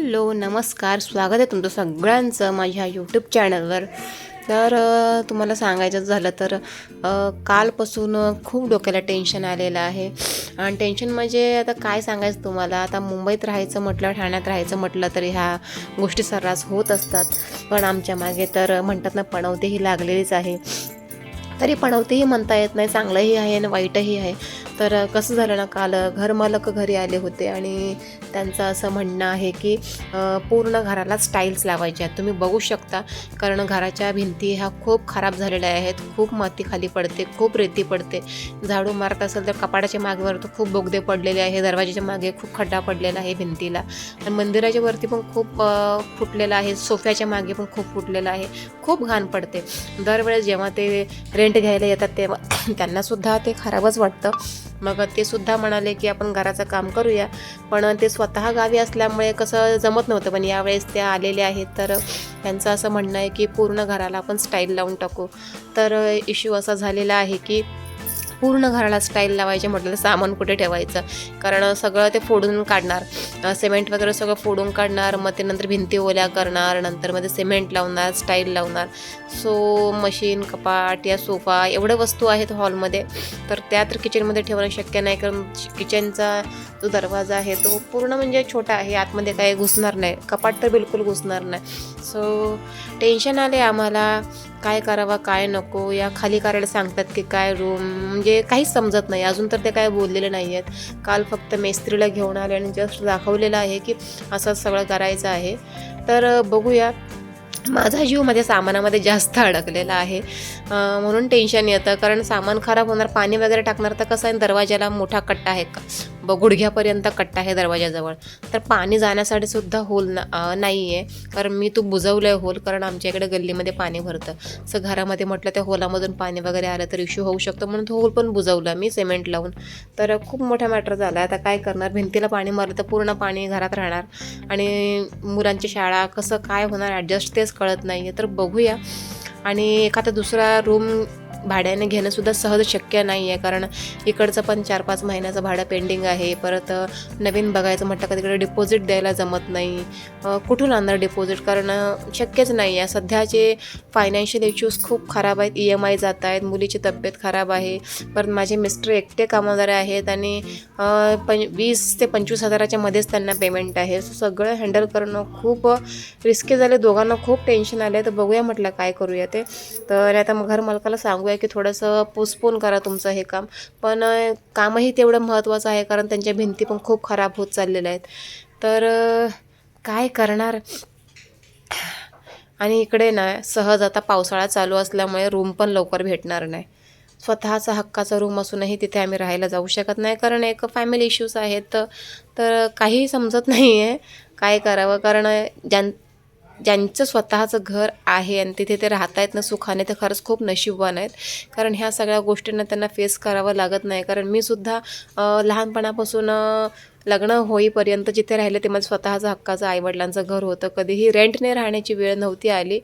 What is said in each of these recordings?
Hello नमस्कार, स्वागत आहे तुमचं सगळ्यांचं माझ्या यूट्यूब चॅनलवर. तर तुम्हाला सांगायचं झालं तर कालपासून खूप डोक्याला टेन्शन आलेलं आहे. आणि टेन्शन म्हणजे आता काय सांगायचं तुम्हाला. आता मुंबईत राहायचं म्हटलं, ठाण्यात राहायचं म्हटलं तरी ह्या गोष्टी सर्रास होत असतात. पण आमच्या मागे तर म्हणतात ना, पणवतेही लागलेलीच आहे. तरी पणवतेही म्हणता येत नाही, चांगलंही आहे आणि वाईटही आहे. तर कसं झालं ना, काल घरमालक घरी आले होते आणि त्यांचं असं म्हणणं आहे की पूर्ण घराला स्टाईल्स लावायच्या आहेत. तुम्ही बघू शकता, कारण घराच्या भिंती ह्या खूप खराब झालेल्या आहेत. खूप माती खाली पडते, खूप रेती पडते. झाडू मारत असेल तर कपाटाच्या मागेवर तर खूप बोगदे पडलेले आहे, दरवाजाच्या मागे खूप खड्डा पडलेला आहे भिंतीला, आणि मंदिराच्या वरती पण खूप फुटलेलं आहे. सोफ्याच्या मागे पण खूप फुटलेलं आहे. खूप घाण पडते. दरवेळेस जेव्हा ते रेंट घ्यायला येतात तेव्हा त्यांनासुद्धा ते खराबच वाटतं. मग ते सुद्धा म्हणाले की आपण घराचं काम करूया, पण ते स्वतः गावी असल्यामुळे कसं जमत नव्हतं. पण यावेळेस त्या आलेले आहेत, तर त्यांचं असं म्हणणं आहे की पूर्ण घराला आपण स्टाईल लावून टाकू. तर इश्यू असा झालेला आहे की पूर्ण घराला स्टाईल लावायचे म्हटलं तर सामान कुठे ठेवायचं, कारण सगळं ते फोडून काढणार, सिमेंट वगैरे सगळं फोडून काढणार. मग ते नंतर भिंती ओल्या करणार, नंतर मध्ये सिमेंट लावणार, स्टाईल लावणार. सो मशीन, कपाट या सोफा एवढ्या वस्तू आहेत हॉलमध्ये, तर त्या तर किचनमध्ये ठेवणं शक्य नाही, कारण किचनचा जो दरवाजा आहे तो पूर्ण म्हणजे छोटा आहे, आतमध्ये काही घुसणार नाही, कपाट तर बिलकुल घुसणार नाही. सो टेन्शन आले आम्हाला, काय करावं काय नको. या खाली करायला सांगतात की काय रूम, म्हणजे काहीच समजत नाही. अजून तर ते काय बोललेले नाही आहेत. काल फक्त मेस्त्रीला घेऊन आले आणि जस्ट दाखवलेलं आहे की असं सगळं करायचं आहे. तर बघूया. माझा जीव माझ्या सामानामध्ये जास्त अडकलेला आहे, म्हणून टेन्शन येतं, कारण सामान खराब होणार. पाणी वगैरे टाकणार तर कसं आहे, दरवाजाला मोठा कट्टा आहे, गुडघ्यापर्यंत कट्टा आहे दरवाजाजवळ, तर पाणी जाण्यासाठी सुद्धा होल नाही आहे. कारण मी तो बुजवलं आहे होल, कारण आमच्या इकडे गल्लीमध्ये पाणी भरतं. असं घरामध्ये म्हटलं त्या होलामधून पाणी वगैरे आलं तर इश्यू होऊ शकतो, म्हणून तो होल पण बुजवला मी सिमेंट लावून. तर खूप मोठा मॅटर झाला. आता काय करणार, भिंतीला पाणी मारलं तर पूर्ण पाणी घरात राहणार, आणि मुलांची शाळा कसं काय होणार ॲडजस्ट तेच कळत नाही आहे. तर बघूया. आणि एखादा दुसरा रूम भाड्याने घेणंसुद्धा सहज शक्य नाही आहे, कारण इकडचं पण 4-5 महिन्याचं भाडं पेंडिंग आहे. परत नवीन बघायचं म्हटलं का तिकडे डिपॉझिट द्यायला जमत नाही. कुठून आणणार डिपॉझिट, कारण शक्यच नाही आहे. सध्याचे फायनान्शियल इश्यूज खूप खराब आहेत, EMI जात आहेत, मुलीची तब्येत खराब आहे. परत माझे मिस्टर एकटे कामगार आहेत आणि 20 ते 25 हजाराच्या मध्येच त्यांना पेमेंट आहे. सगळं हँडल करणं खूप रिस्की झाले. दोघांना खूप टेन्शन आलं आहे. तर बघूया म्हटलं काय करूया ते. तर आता मग घर मालकाला सांगूया की थोडंसं पोस्टपोन करा तुमचं हे काम. पण कामही तेवढं महत्त्वाचं आहे, कारण त्यांच्या भिंती पण खूप खराब होत चाललेल्या आहेत. तर काय करणार. आणि इकडे ना सहज आता पावसाळा चालू असल्यामुळे रूम पण लवकर भेटणार नाही. स्वतःचा हक्काचा रूम असूनही तिथे आम्ही राहायला जाऊ शकत नाही, कारण एक फॅमिली इश्यूज आहेत. तर काहीही समजत नाही आहे काय करावं, कारण ज्यांचं स्वतःचं घर आहे आणि तिथे ते राहत आहेत ना सुखाने, ते खरंच खूप नशीबवान आहेत, कारण ह्या सगळ्या गोष्टींना त्यांना फेस करावं लागत नाही. कारण मी सुद्धा लहानपणापासून लग्न होईपर्यंत जिथे राहिले ते माझं स्वतःचं हक्काचं आईवडिलांचं घर होतं. कधीही रेंटने राहण्याची वेळ नव्हती आली,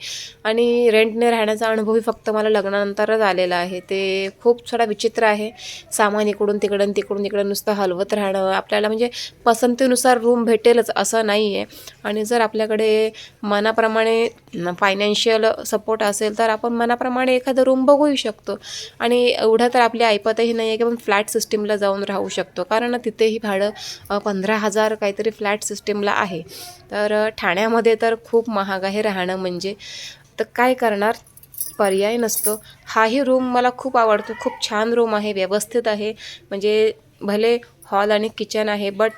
आणि रेंटने राहण्याचा अनुभवही फक्त मला लग्नानंतरच आलेला आहे. ते खूप थोडा विचित्र आहे. सामान इकडून तिकडून तिकडून इकडं नुसतं हलवत राहणं. आपल्याला म्हणजे पसंतीनुसार रूम भेटेलच असं नाही आहे, आणि जर आपल्याकडे मनाप्रमाणे फायनान्शियल सपोर्ट असेल तर आपण मनाप्रमाणे एखादं रूम बघू शकतो. आणि एवढं तर आपली ऐपतही नाही आहे की आपण फ्लॅट सिस्टीमला जाऊन राहू शकतो, कारण तिथेही भाडं 15,000 काहीतरी फ्लॅट सिस्टीमला आहे. तर ठाण्यामध्ये तर खूप महाग आहे राहणं म्हणजे. तर काय करणार, पर्याय नसतो. हाही रूम मला खूप आवडतो, खूप छान रूम आहे, व्यवस्थित आहे. म्हणजे भले हॉल आणि किचन आहे, बट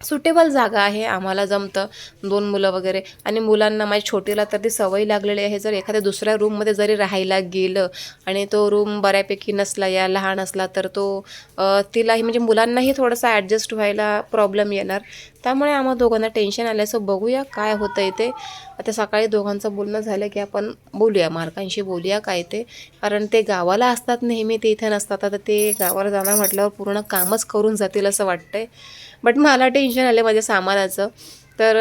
सुटेबल जागा आहे, आम्हाला जमतं. 2 मुलं वगैरे, आणि मुलांना माझ्या छोटीला तर ती सवय लागलेली आहे. जर एखाद्या दुसऱ्या रूममध्ये जरी राहायला गेलं आणि तो रूम बऱ्यापैकी नसला या लहान असला तर तो तिलाही म्हणजे मुलांनाही थोडंसं ॲडजस्ट व्हायला प्रॉब्लेम येणार. त्यामुळे आम्हा दोघांना टेन्शन आलं. असं बघूया काय होतं आहे ते. आता सकाळी दोघांचं बोलणं झालं की आपण बोलूया, मालकांशी बोलूया काय ते, कारण ते गावाला असतात नेहमी, ते इथे नसतात. आता ते गावाला जाणार म्हटल्यावर पूर्ण कामच करून जातील असं वाटतंय. बट मला टेन्शन आलं माझ्या सामानाचं. तर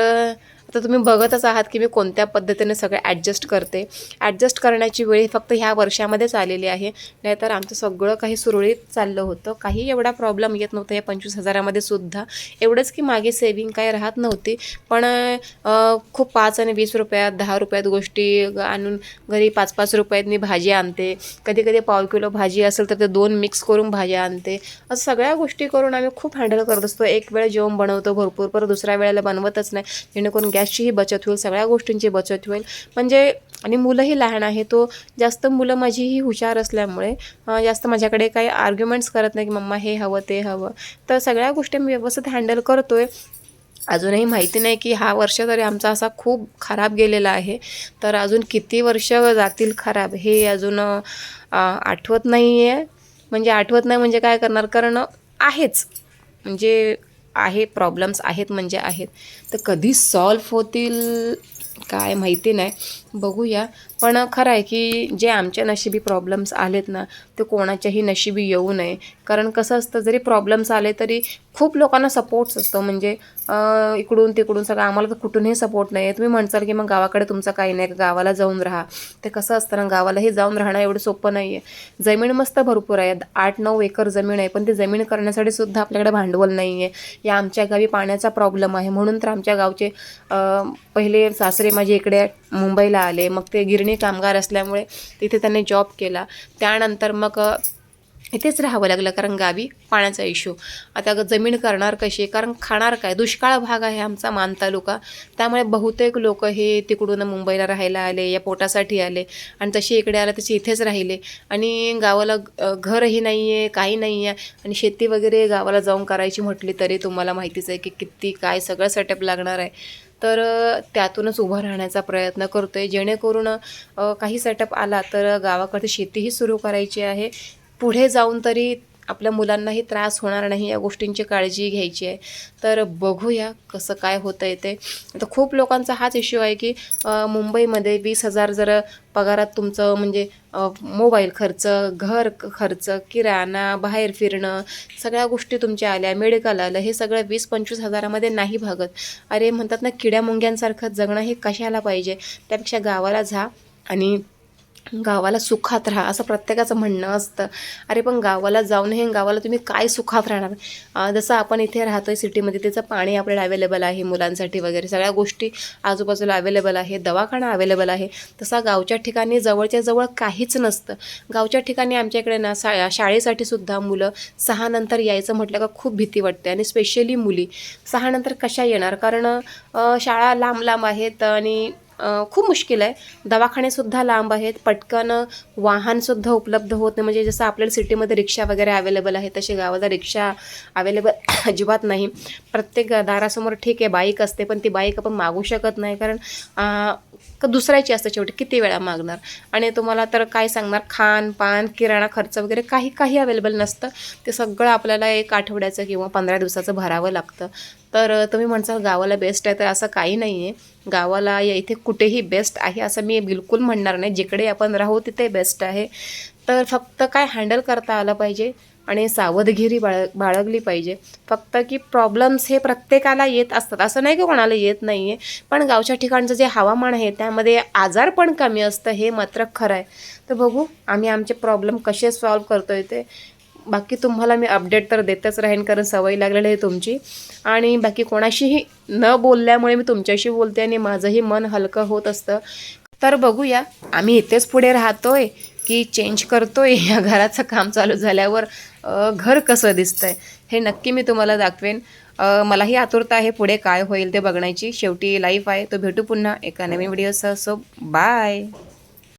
तर तुम्ही बघतच आहात की मी कोणत्या पद्धतीने सगळं ॲडजस्ट करते. ॲडजस्ट करण्याची वेळ फक्त ह्या वर्षामध्येच आलेली आहे, नाहीतर आमचं सगळं काही सुरळीत चाललं होतं. काही एवढा प्रॉब्लेम येत नव्हता या 25,000मध्ये सुद्धा. एवढंच की मागे सेविंग काही राहत नव्हती, पण खूप 5 आणि 20 रुपयात 10 रुपयात गोष्टी आणून घरी 5-5 रुपयातनी भाजी आणते. कधी कधी पाव किलो भाजी असेल तर ते 2 मिक्स करून भाज्या आणते. असं सगळ्या गोष्टी करून आम्ही खूप हँडल करत असतो. एक वेळ जेवण बनवतो भरपूर, परत दुसऱ्या वेळेला बनवतच नाही, जेणेकरून गॅसचीही बचत होईल, सगळ्या गोष्टींची बचत होईल. म्हणजे आणि मुलंही लहान आहे, तो जास्त मुलं माझीही हुशार असल्यामुळे जास्त माझ्याकडे काही आर्ग्युमेंट्स करत नाही की मम्मा हे हवं ते हवं. तर सगळ्या गोष्टी मी व्यवस्थित हँडल करतो आहे. अजूनही माहिती नाही की हा वर्ष तरी आमचा असा खूप खराब गेलेला आहे, तर अजून किती वर्ष जातील खराब हे अजून आठवत नाही आहे. म्हणजे आठवत नाही म्हणजे काय करणार, कारण आहेच, म्हणजे आहे, प्रॉब्लेम्स आहेत म्हणजे आहेत. तर कधी सॉल्व होतील काय माहिती नाही, बघूया. पण खरं आहे की जे आमच्या नशिबी प्रॉब्लेम्स आलेत ना, ते कोणाच्याही नशिबी येऊ नये. कारण कसं असतं, जरी प्रॉब्लेम्स आले तरी खूप लोकांना सपोर्ट्स असतो, म्हणजे इकडून तिकडून सगळं. आम्हाला तर कुठूनही सपोर्ट नाही आहे. तुम्ही म्हणसाल की मग गावाकडे तुमचं काही नाही, गावाला जाऊन राहा. ते कसं असतं ना, गावालाही जाऊन राहणं एवढं सोपं नाही आहे. जमीन मस्त भरपूर आहे, 8-9 एकर जमीन आहे, पण ती जमीन करण्यासाठी सुद्धा आपल्याकडे भांडवल नाही आहे. या आमच्या गावी पाण्याचा प्रॉब्लेम आहे, म्हणून तर आमच्या गावचे पहिले सासरे माझे इकडे मुंबईला आले. मग ते गिरणी कामगार असल्यामुळे तिथे त्यांनी जॉब केला. त्यानंतर मग इथेच राहावं लागलं, कारण गावी पाण्याचा इश्यू. आता जमीन करणार कशी, कारण खाणार काय, दुष्काळ भाग आहे आमचा मान तालुका. त्यामुळे बहुतेक लोक हे तिकडून मुंबईला राहायला आले, या पोटासाठी आले, आणि तशी इकडे आले तसे इथेच राहिले. आणि गावाला घरही नाही आहे, काही नाही आहे. आणि शेती वगैरे गावाला जाऊन करायची म्हटली तरी तुम्हाला माहितीच आहे की किती काय सगळं सेटअप लागणार आहे. तर त्यातूनच उभं राहण्याचा प्रयत्न करतो आहे, जेणेकरून काही सेटअप आला तर गावाकडे शेतीही सुरू करायची आहे. पुढे जाऊन तरी आपल्या मुलांनाही त्रास होणार नाही, या गोष्टींची काळजी घ्यायची आहे. तर बघूया कसं काय होतं आहे ते. आता खूप लोकांचा हाच इश्यू आहे की मुंबईमध्ये 20,000 जर पगारात तुमचं म्हणजे मोबाईल खर्च, घर खर्च, किराणा, बाहेर फिरणं, सगळ्या गोष्टी तुमच्या आल्या, मेडिकल आलं, हे सगळं 20-25 हजारामध्ये नाही भागत. अरे म्हणतात ना, किड्या मुंग्यांसारखं जगणं हे कशाला पाहिजे. त्यापेक्षा गावाला जा आणि गावाला सुखात राहा, असं प्रत्येकाचं म्हणणं असतं. अरे पण गावाला जाऊन हे गावाला तुम्ही काय सुखात राहणार. जसं आपण इथे राहतो आहे सिटीमध्ये, त्याचं पाणी आपल्याला अवेलेबल आहे मुलांसाठी वगैरे, सगळ्या गोष्टी आजूबाजूला अवेलेबल आहे, दवाखाना अवेलेबल आहे. तसा गावच्या ठिकाणी जवळच्या जवळ काहीच नसतं. गावच्या ठिकाणी आमच्या इकडे ना शाळेसाठी सुद्धा मुलं 6 नंतर यायचं म्हटलं का खूप भीती वाटते. आणि स्पेशली मुली 6 नंतर कशा येणार, कारण शाळा लांब लांब आहेत आणि खूप मुश्किल आहे. दवाखानेसुद्धा लांब आहेत, पटकन वाहनसुद्धा उपलब्ध होत नाही. म्हणजे जसं आपल्याला सिटीमध्ये रिक्षा वगैरे अवेलेबल आहे, तशी गावाला रिक्षा अवेलेबल अजिबात नाही. प्रत्येक दारासमोर ठीक आहे बाईक असते, पण ती बाईक आपण मागू शकत नाही, कारण दुसऱ्याची असते शेवटी, किती वेळा मागणार. आणि तुम्हाला तर काय सांगणार, खान पान किराणा खर्च वगैरे काही अवेलेबल नसतं. ते सगळं आपल्याला 1 आठवड्याचं किंवा 15 दिवसाचं भरावं लागतं. तर तुम्ही म्हणसाल गावाला बेस्ट आहे, तर असं काही नाही आहे. गावाला या इथे कुठेही बेस्ट आहे असं मी बिलकुल म्हणणार नाही. जिकडे आपण राहू तिथे बेस्ट आहे. तर फक्त काय हँडल करता आलं पाहिजे आणि सावधगिरी बाळगली पाहिजे. फक्त की प्रॉब्लेम्स हे प्रत्येकाला येत असतात, असं नाही की कोणाला येत नाही आहे. पण गावच्या ठिकाणचं जे हवामान आहे त्यामध्ये आजार पण कमी असतं, हे मात्र खरं आहे. तर बघू आम्ही आमचे प्रॉब्लेम कसे सॉल्व करतो आहे ते. बाकी तुम्हाला मी अपडेट तर देतच राहीन, कारण सवय लागलेली आहे तुमची. आणि बाकी कोणाशीही न बोलल्यामुळे मी तुमच्याशी बोलते आणि माझंही मन हलकं होत असतं. तर बघूया आम्ही इथेच पुढे राहतोय की चेंज करतोय. या घराचं काम चालू झाल्यावर घर कसं दिसतंय हे नक्की मी तुम्हाला दाखवेन. मलाही आतुरता आहे पुढे काय होईल ते बघण्याची. शेवटी लाईफ आहे. तो भेटू पुन्हा एका नवीन व्हिडिओसह. So bye.